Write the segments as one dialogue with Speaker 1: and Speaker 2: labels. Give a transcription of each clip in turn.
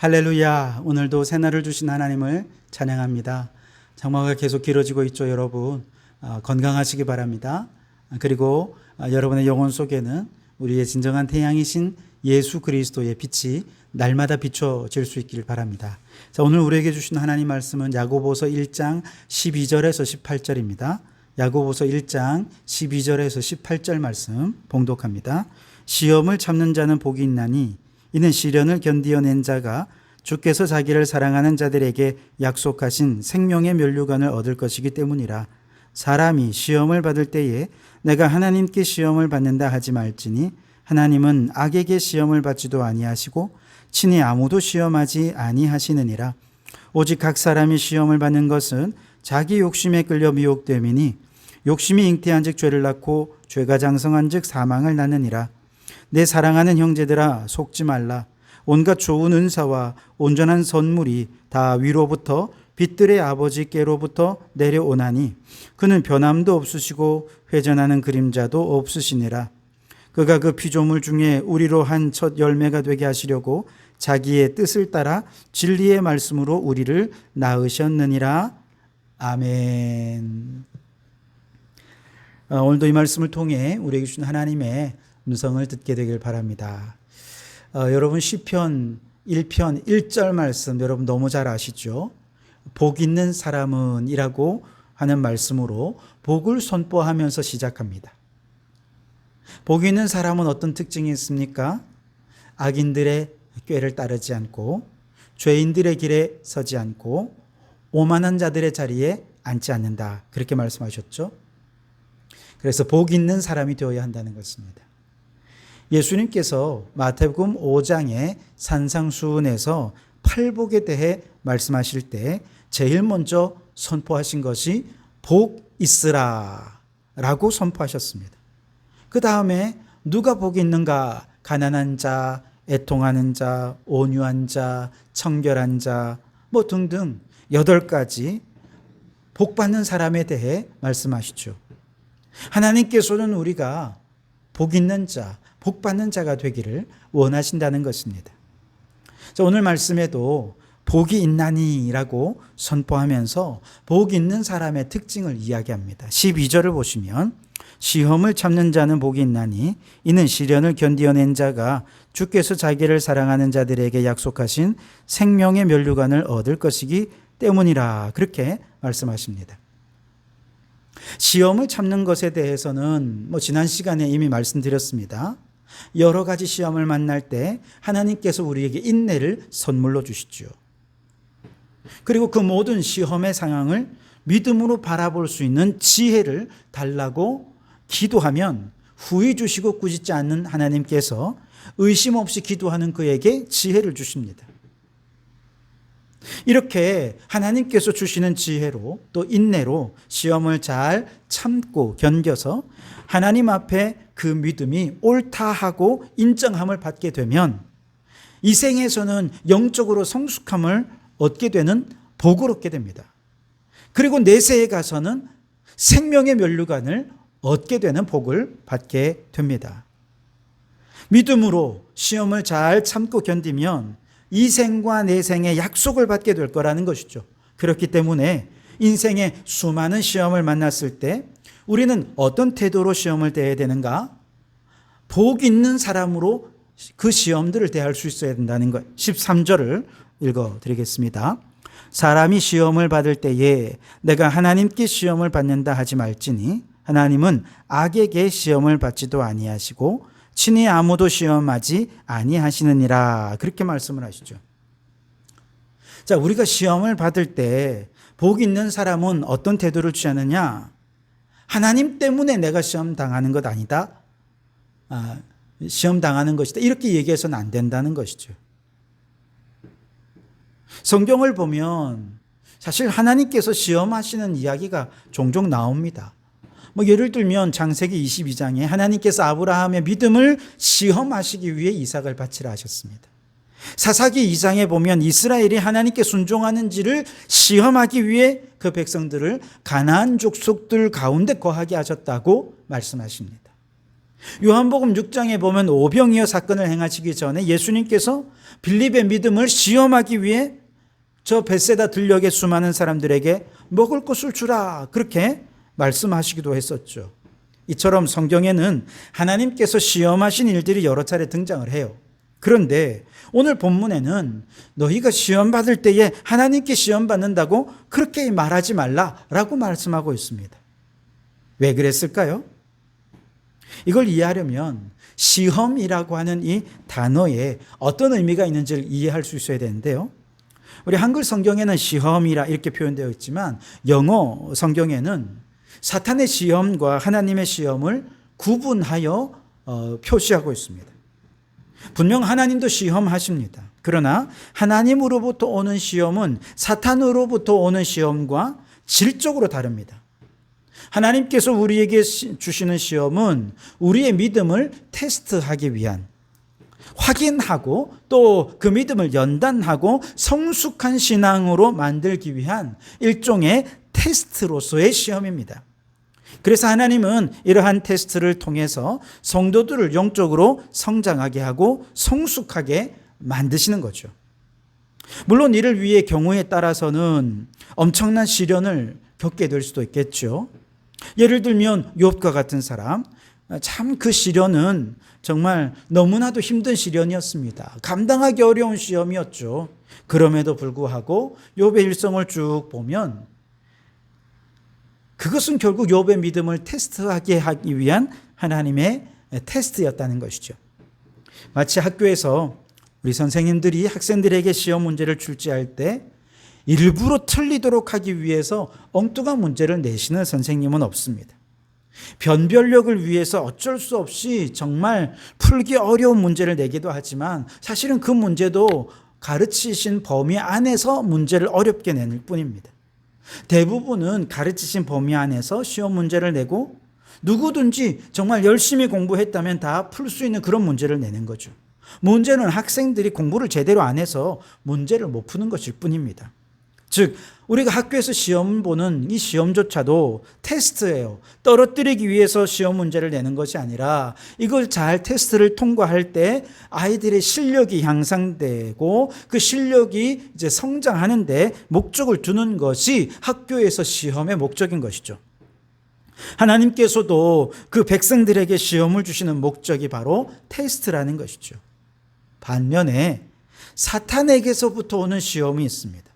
Speaker 1: 할렐루야. 오늘도 새날을 주신 하나님을 찬양합니다. 장마가 계속 길어지고 있죠, 여러분. 건강하시기 바랍니다. 그리고 여러분의 영혼 속에는 우리의 진정한 태양이신 예수 그리스도의 빛이 날마다 비춰질 수 있기를 바랍니다. 자, 오늘 우리에게 주신 하나님 말씀은 야고보서 1장 12절에서 18절입니다. 야고보서 1장 12절에서 18절 말씀 봉독합니다. 시험을 참는 자는 복이 있나니 이는 시련을 견디어낸 자가 주께서 자기를 사랑하는 자들에게 약속하신 생명의 면류관을 얻을 것이기 때문이라. 사람이 시험을 받을 때에 내가 하나님께 시험을 받는다 하지 말지니 하나님은 악에게 시험을 받지도 아니하시고 친히 아무도 시험하지 아니하시느니라. 오직 각 사람이 시험을 받는 것은 자기 욕심에 끌려 미혹됨이니 욕심이 잉태한즉 죄를 낳고 죄가 장성한즉 사망을 낳느니라. 내 사랑하는 형제들아, 속지 말라. 온갖 좋은 은사와 온전한 선물이 다 위로부터 빛들의 아버지께로부터 내려오나니 그는 변함도 없으시고 회전하는 그림자도 없으시니라. 그가 그 피조물 중에 우리로 한 첫 열매가 되게 하시려고 자기의 뜻을 따라 진리의 말씀으로 우리를 낳으셨느니라. 아멘. 오늘도 이 말씀을 통해 우리에게 주신 하나님의 음성을 듣게 되길 바랍니다. 여러분 시편 1편 1절 말씀 여러분 너무 잘 아시죠? 복 있는 사람은 이라고 하는 말씀으로 복을 선포하면서 시작합니다. 복 있는 사람은 어떤 특징이 있습니까? 악인들의 꾀를 따르지 않고 죄인들의 길에 서지 않고 오만한 자들의 자리에 앉지 않는다. 그렇게 말씀하셨죠? 그래서 복 있는 사람이 되어야 한다는 것입니다. 예수님께서 마태복음 5장의 산상수훈에서 팔복에 대해 말씀하실 때 제일 먼저 선포하신 것이 복 있으라 라고 선포하셨습니다. 그 다음에 누가 복이 있는가? 가난한 자, 애통하는 자, 온유한 자, 청결한 자, 뭐 등등 8가지 복받는 사람에 대해 말씀하시죠. 하나님께서는 우리가 복 있는 자, 복 받는 자가 되기를 원하신다는 것입니다. 오늘 말씀에도 복이 있나니라고 선포하면서 복 있는 사람의 특징을 이야기합니다. 12절을 보시면 시험을 참는 자는 복이 있나니 이는 시련을 견디어낸 자가 주께서 자기를 사랑하는 자들에게 약속하신 생명의 면류관을 얻을 것이기 때문이라. 그렇게 말씀하십니다. 시험을 참는 것에 대해서는 지난 시간에 이미 말씀드렸습니다. 여러 가지 시험을 만날 때 하나님께서 우리에게 인내를 선물로 주시죠. 그리고 그 모든 시험의 상황을 믿음으로 바라볼 수 있는 지혜를 달라고 기도하면 후히 주시고 꾸짖지 않는 하나님께서 의심 없이 기도하는 그에게 지혜를 주십니다. 이렇게 하나님께서 주시는 지혜로 또 인내로 시험을 잘 참고 견뎌서 하나님 앞에 그 믿음이 옳다 하고 인정함을 받게 되면 이 생에서는 영적으로 성숙함을 얻게 되는 복을 얻게 됩니다. 그리고 내세에 가서는 생명의 면류관을 얻게 되는 복을 받게 됩니다. 믿음으로 시험을 잘 참고 견디면 이 생과 내생의 약속을 받게 될 거라는 것이죠. 그렇기 때문에 인생의 수많은 시험을 만났을 때 우리는 어떤 태도로 시험을 대해야 되는가? 복 있는 사람으로 그 시험들을 대할 수 있어야 된다는 것. 13절을 읽어드리겠습니다. 사람이 시험을 받을 때에 내가 하나님께 시험을 받는다 하지 말지니 하나님은 악에게 시험을 받지도 아니하시고 친히 아무도 시험하지 아니하시느니라. 그렇게 말씀을 하시죠. 자, 우리가 시험을 받을 때 복 있는 사람은 어떤 태도를 취하느냐? 하나님 때문에 내가 시험 당하는 것 아니다. 시험 당하는 것이다. 이렇게 얘기해서는 안 된다는 것이죠. 성경을 보면 사실 하나님께서 시험하시는 이야기가 종종 나옵니다. 예를 들면 창세기 22장에 하나님께서 아브라함의 믿음을 시험하시기 위해 이삭을 바치라 하셨습니다. 사사기 2장에 보면 이스라엘이 하나님께 순종하는지를 시험하기 위해 그 백성들을 가나안 족속들 가운데 거하게 하셨다고 말씀하십니다. 요한복음 6장에 보면 오병이어 사건을 행하시기 전에 예수님께서 빌립의 믿음을 시험하기 위해 저 벳세다 들녘의 수많은 사람들에게 먹을 것을 주라 그렇게 말씀하시기도 했었죠. 이처럼 성경에는 하나님께서 시험하신 일들이 여러 차례 등장을 해요. 그런데 오늘 본문에는 너희가 시험받을 때에 하나님께 시험받는다고 그렇게 말하지 말라라고 말씀하고 있습니다. 왜 그랬을까요? 이걸 이해하려면 시험이라고 하는 이 단어에 어떤 의미가 있는지를 이해할 수 있어야 되는데요. 우리 한글 성경에는 시험이라 이렇게 표현되어 있지만 영어 성경에는 사탄의 시험과 하나님의 시험을 구분하여 표시하고 있습니다. 분명 하나님도 시험하십니다. 그러나 하나님으로부터 오는 시험은 사탄으로부터 오는 시험과 질적으로 다릅니다. 하나님께서 우리에게 주시는 시험은 우리의 믿음을 테스트하기 위한, 확인하고 또 그 믿음을 연단하고 성숙한 신앙으로 만들기 위한 일종의 테스트로서의 시험입니다. 그래서 하나님은 이러한 테스트를 통해서 성도들을 영적으로 성장하게 하고 성숙하게 만드시는 거죠. 물론 이를 위해 경우에 따라서는 엄청난 시련을 겪게 될 수도 있겠죠. 예를 들면 욥과 같은 사람, 참 그 시련은 정말 너무나도 힘든 시련이었습니다. 감당하기 어려운 시험이었죠. 그럼에도 불구하고 욥의 일성을 쭉 보면 그것은 결국 욥의 믿음을 테스트하게 하기 위한 하나님의 테스트였다는 것이죠. 마치 학교에서 우리 선생님들이 학생들에게 시험 문제를 출제할 때 일부러 틀리도록 하기 위해서 엉뚱한 문제를 내시는 선생님은 없습니다. 변별력을 위해서 어쩔 수 없이 정말 풀기 어려운 문제를 내기도 하지만 사실은 그 문제도 가르치신 범위 안에서 문제를 어렵게 내는 뿐입니다. 대부분은 가르치신 범위 안에서 시험 문제를 내고 누구든지 정말 열심히 공부했다면 다 풀 수 있는 그런 문제를 내는 거죠. 문제는 학생들이 공부를 제대로 안 해서 문제를 못 푸는 것일 뿐입니다. 즉 우리가 학교에서 시험 보는 이 시험조차도 테스트예요. 떨어뜨리기 위해서 시험 문제를 내는 것이 아니라 이걸 잘 테스트를 통과할 때 아이들의 실력이 향상되고 그 실력이 이제 성장하는 데 목적을 두는 것이 학교에서 시험의 목적인 것이죠. 하나님께서도 그 백성들에게 시험을 주시는 목적이 바로 테스트라는 것이죠. 반면에 사탄에게서부터 오는 시험이 있습니다.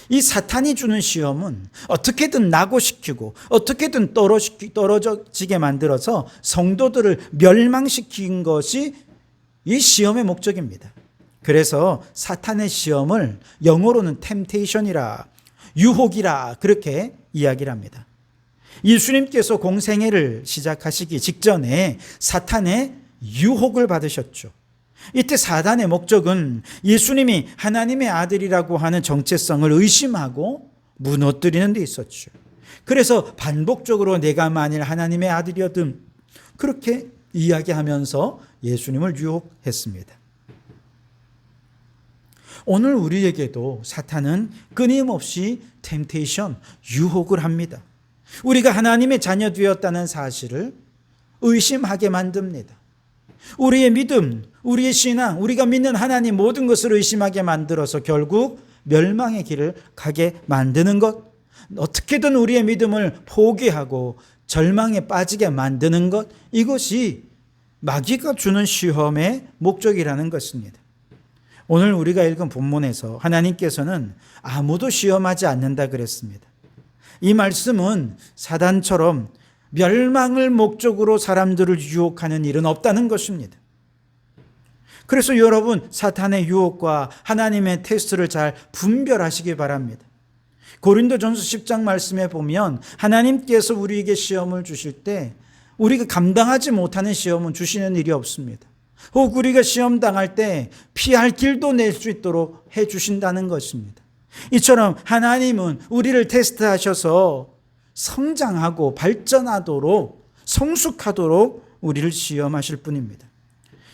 Speaker 1: 이 사탄이 주는 시험은 어떻게든 낙오시키고 어떻게든 떨어지게 만들어서 성도들을 멸망시킨 것이 이 시험의 목적입니다. 그래서 사탄의 시험을 영어로는 템테이션이라, 유혹이라 그렇게 이야기를 합니다. 예수님께서 공생애를 시작하시기 직전에 사탄의 유혹을 받으셨죠. 이때 사단의 목적은 예수님이 하나님의 아들이라고 하는 정체성을 의심하고 무너뜨리는 데 있었죠. 그래서 반복적으로 내가 만일 하나님의 아들이었든 그렇게 이야기하면서 예수님을 유혹했습니다. 오늘 우리에게도 사탄은 끊임없이 템테이션, 유혹을 합니다. 우리가 하나님의 자녀 되었다는 사실을 의심하게 만듭니다. 우리의 믿음, 우리의 신앙, 우리가 믿는 하나님 모든 것을 의심하게 만들어서 결국 멸망의 길을 가게 만드는 것, 어떻게든 우리의 믿음을 포기하고 절망에 빠지게 만드는 것, 이것이 마귀가 주는 시험의 목적이라는 것입니다. 오늘 우리가 읽은 본문에서 하나님께서는 아무도 시험하지 않는다 그랬습니다. 이 말씀은 사단처럼 멸망을 목적으로 사람들을 유혹하는 일은 없다는 것입니다. 그래서 여러분 사탄의 유혹과 하나님의 테스트를 잘 분별하시기 바랍니다. 고린도전서 10장 말씀에 보면 하나님께서 우리에게 시험을 주실 때 우리가 감당하지 못하는 시험은 주시는 일이 없습니다. 혹 우리가 시험 당할 때 피할 길도 낼 수 있도록 해 주신다는 것입니다. 이처럼 하나님은 우리를 테스트하셔서 성장하고 발전하도록 성숙하도록 우리를 시험하실 뿐입니다.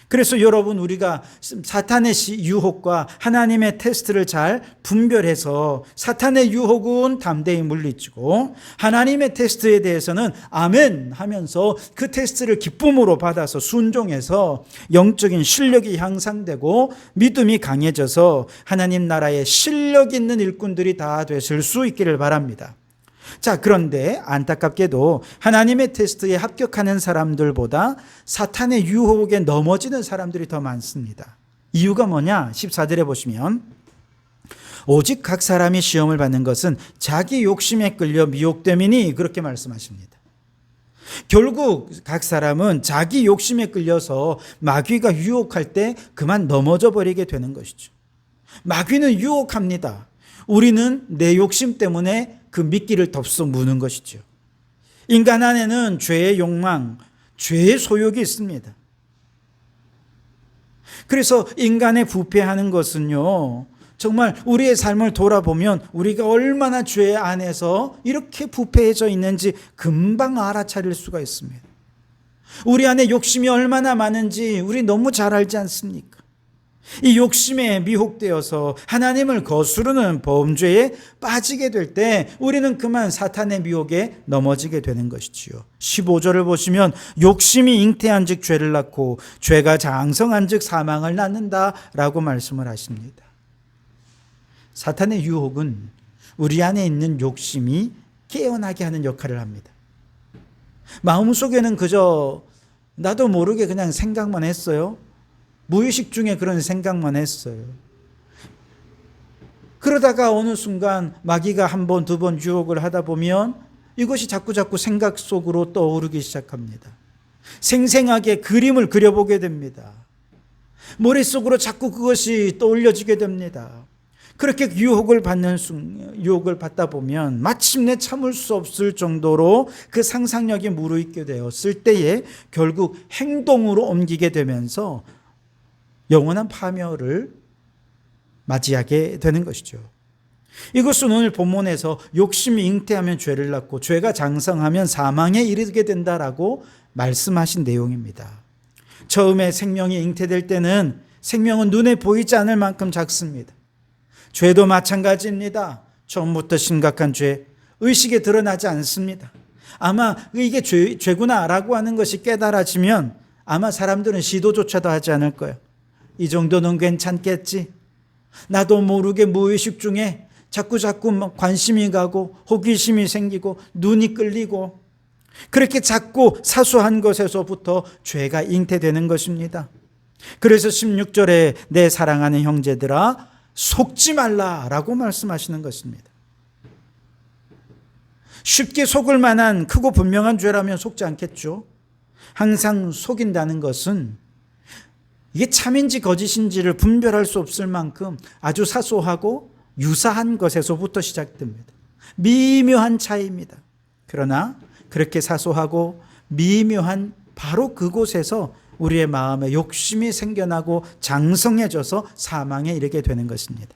Speaker 1: 그래서 여러분, 우리가 사탄의 유혹과 하나님의 테스트를 잘 분별해서 사탄의 유혹은 담대히 물리치고 하나님의 테스트에 대해서는 아멘 하면서 그 테스트를 기쁨으로 받아서 순종해서 영적인 실력이 향상되고 믿음이 강해져서 하나님 나라의 실력 있는 일꾼들이 다 되실 수 있기를 바랍니다. 자, 그런데 안타깝게도 하나님의 테스트에 합격하는 사람들보다 사탄의 유혹에 넘어지는 사람들이 더 많습니다. 이유가 뭐냐? 14절에 보시면 오직 각 사람이 시험을 받는 것은 자기 욕심에 끌려 미혹됨이니 그렇게 말씀하십니다. 결국 각 사람은 자기 욕심에 끌려서 마귀가 유혹할 때 그만 넘어져 버리게 되는 것이죠. 마귀는 유혹합니다. 우리는 내 욕심 때문에 그 미끼를 덥석 무는 것이죠. 인간 안에는 죄의 욕망, 죄의 소욕이 있습니다. 그래서 인간의 부패하는 것은요, 정말 우리의 삶을 돌아보면 우리가 얼마나 죄 안에서 이렇게 부패해져 있는지 금방 알아차릴 수가 있습니다. 우리 안에 욕심이 얼마나 많은지 우리 너무 잘 알지 않습니까? 이 욕심에 미혹되어서 하나님을 거스르는 범죄에 빠지게 될 때 우리는 그만 사탄의 미혹에 넘어지게 되는 것이지요. 15절을 보시면 욕심이 잉태한 즉 죄를 낳고 죄가 장성한 즉 사망을 낳는다라고 말씀을 하십니다. 사탄의 유혹은 우리 안에 있는 욕심이 깨어나게 하는 역할을 합니다. 마음속에는 그저 나도 모르게 그냥 생각만 했어요. 무의식 중에 그런 생각만 했어요. 그러다가 어느 순간 마귀가 한 번, 두 번 유혹을 하다 보면 이것이 자꾸 생각 속으로 떠오르기 시작합니다. 생생하게 그림을 그려보게 됩니다. 머릿속으로 자꾸 그것이 떠올려지게 됩니다. 그렇게 유혹을 받다 보면 마침내 참을 수 없을 정도로 그 상상력이 무르익게 되었을 때에 결국 행동으로 옮기게 되면서 영원한 파멸을 맞이하게 되는 것이죠. 이것은 오늘 본문에서 욕심이 잉태하면 죄를 낳고 죄가 장성하면 사망에 이르게 된다라고 말씀하신 내용입니다. 처음에 생명이 잉태될 때는 생명은 눈에 보이지 않을 만큼 작습니다. 죄도 마찬가지입니다. 처음부터 심각한 죄, 의식에 드러나지 않습니다. 아마 이게 죄구나라고 하는 것이 깨달아지면 아마 사람들은 시도조차도 하지 않을 거예요. 이 정도는 괜찮겠지. 나도 모르게 무의식 중에 자꾸 관심이 가고 호기심이 생기고 눈이 끌리고 그렇게 작고 사소한 것에서부터 죄가 잉태되는 것입니다. 그래서 16절에 내 사랑하는 형제들아 속지 말라라고 말씀하시는 것입니다. 쉽게 속을 만한 크고 분명한 죄라면 속지 않겠죠. 항상 속인다는 것은 이게 참인지 거짓인지를 분별할 수 없을 만큼 아주 사소하고 유사한 것에서부터 시작됩니다. 미묘한 차이입니다. 그러나 그렇게 사소하고 미묘한 바로 그곳에서 우리의 마음에 욕심이 생겨나고 장성해져서 사망에 이르게 되는 것입니다.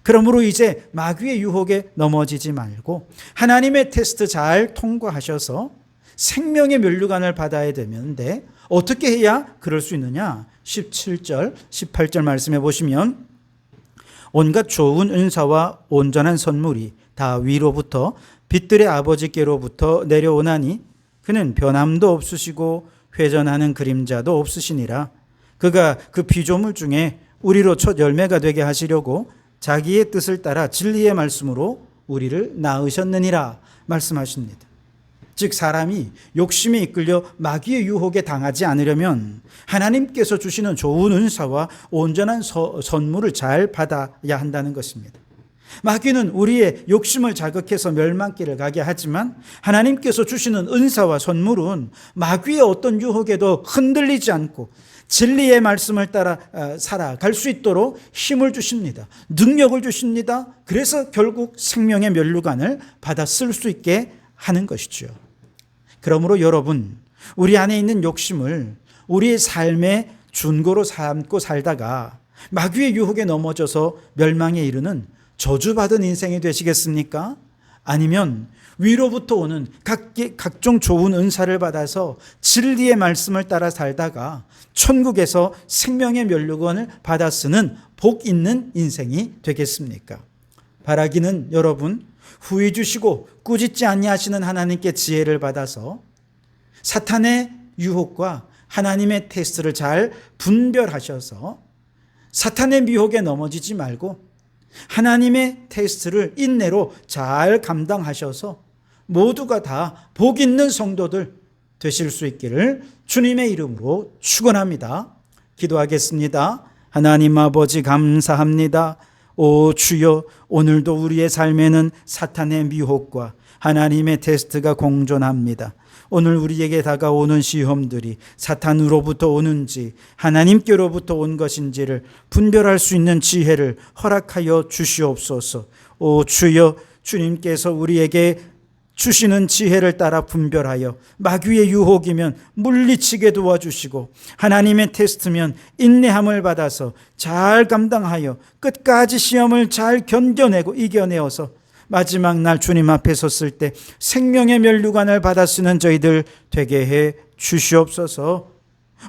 Speaker 1: 그러므로 이제 마귀의 유혹에 넘어지지 말고 하나님의 테스트 잘 통과하셔서 생명의 면류관을 받아야 되는데 어떻게 해야 그럴 수 있느냐? 17절, 18절 말씀해 보시면 온갖 좋은 은사와 온전한 선물이 다 위로부터 빛들의 아버지께로부터 내려오나니 그는 변함도 없으시고 회전하는 그림자도 없으시니라. 그가 그 피조물 중에 우리로 첫 열매가 되게 하시려고 자기의 뜻을 따라 진리의 말씀으로 우리를 낳으셨느니라 말씀하십니다. 즉 사람이 욕심에 이끌려 마귀의 유혹에 당하지 않으려면 하나님께서 주시는 좋은 은사와 온전한 선물을 잘 받아야 한다는 것입니다. 마귀는 우리의 욕심을 자극해서 멸망길을 가게 하지만 하나님께서 주시는 은사와 선물은 마귀의 어떤 유혹에도 흔들리지 않고 진리의 말씀을 따라 살아갈 수 있도록 힘을 주십니다. 능력을 주십니다. 그래서 결국 생명의 면류관을 받아 쓸 수 있게 하는 것이죠. 그러므로 여러분, 우리 안에 있는 욕심을 우리의 삶의 준고로 삼고 살다가 마귀의 유혹에 넘어져서 멸망에 이르는 저주받은 인생이 되시겠습니까? 아니면 위로부터 오는 각종 좋은 은사를 받아서 진리의 말씀을 따라 살다가 천국에서 생명의 면류관을 받아 쓰는 복 있는 인생이 되겠습니까? 바라기는 여러분, 후히 주시고 꾸짖지 아니하시는 하나님께 지혜를 받아서 사탄의 유혹과 하나님의 테스트를 잘 분별하셔서 사탄의 미혹에 넘어지지 말고 하나님의 테스트를 인내로 잘 감당하셔서 모두가 다 복 있는 성도들 되실 수 있기를 주님의 이름으로 축원합니다. 기도하겠습니다. 하나님 아버지 감사합니다. 오 주여, 오늘도 우리의 삶에는 사탄의 미혹과 하나님의 테스트가 공존합니다. 오늘 우리에게 다가오는 시험들이 사탄으로부터 오는지 하나님께로부터 온 것인지를 분별할 수 있는 지혜를 허락하여 주시옵소서. 오 주여, 주님께서 우리에게 주시는 지혜를 따라 분별하여 마귀의 유혹이면 물리치게 도와주시고 하나님의 테스트면 인내함을 받아서 잘 감당하여 끝까지 시험을 잘 견뎌내고 이겨내어서 마지막 날 주님 앞에 섰을 때 생명의 면류관을 받아 쓰는 저희들 되게 해 주시옵소서.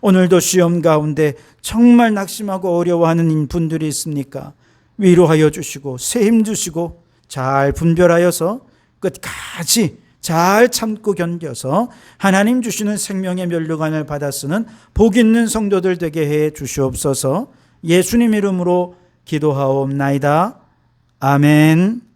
Speaker 1: 오늘도 시험 가운데 정말 낙심하고 어려워하는 분들이 있습니까? 위로하여 주시고 새 힘 주시고 잘 분별하여서 끝까지 잘 참고 견뎌서 하나님 주시는 생명의 면류관을 받아 쓰는 복 있는 성도들 되게 해 주시옵소서. 예수님 이름으로 기도하옵나이다. 아멘.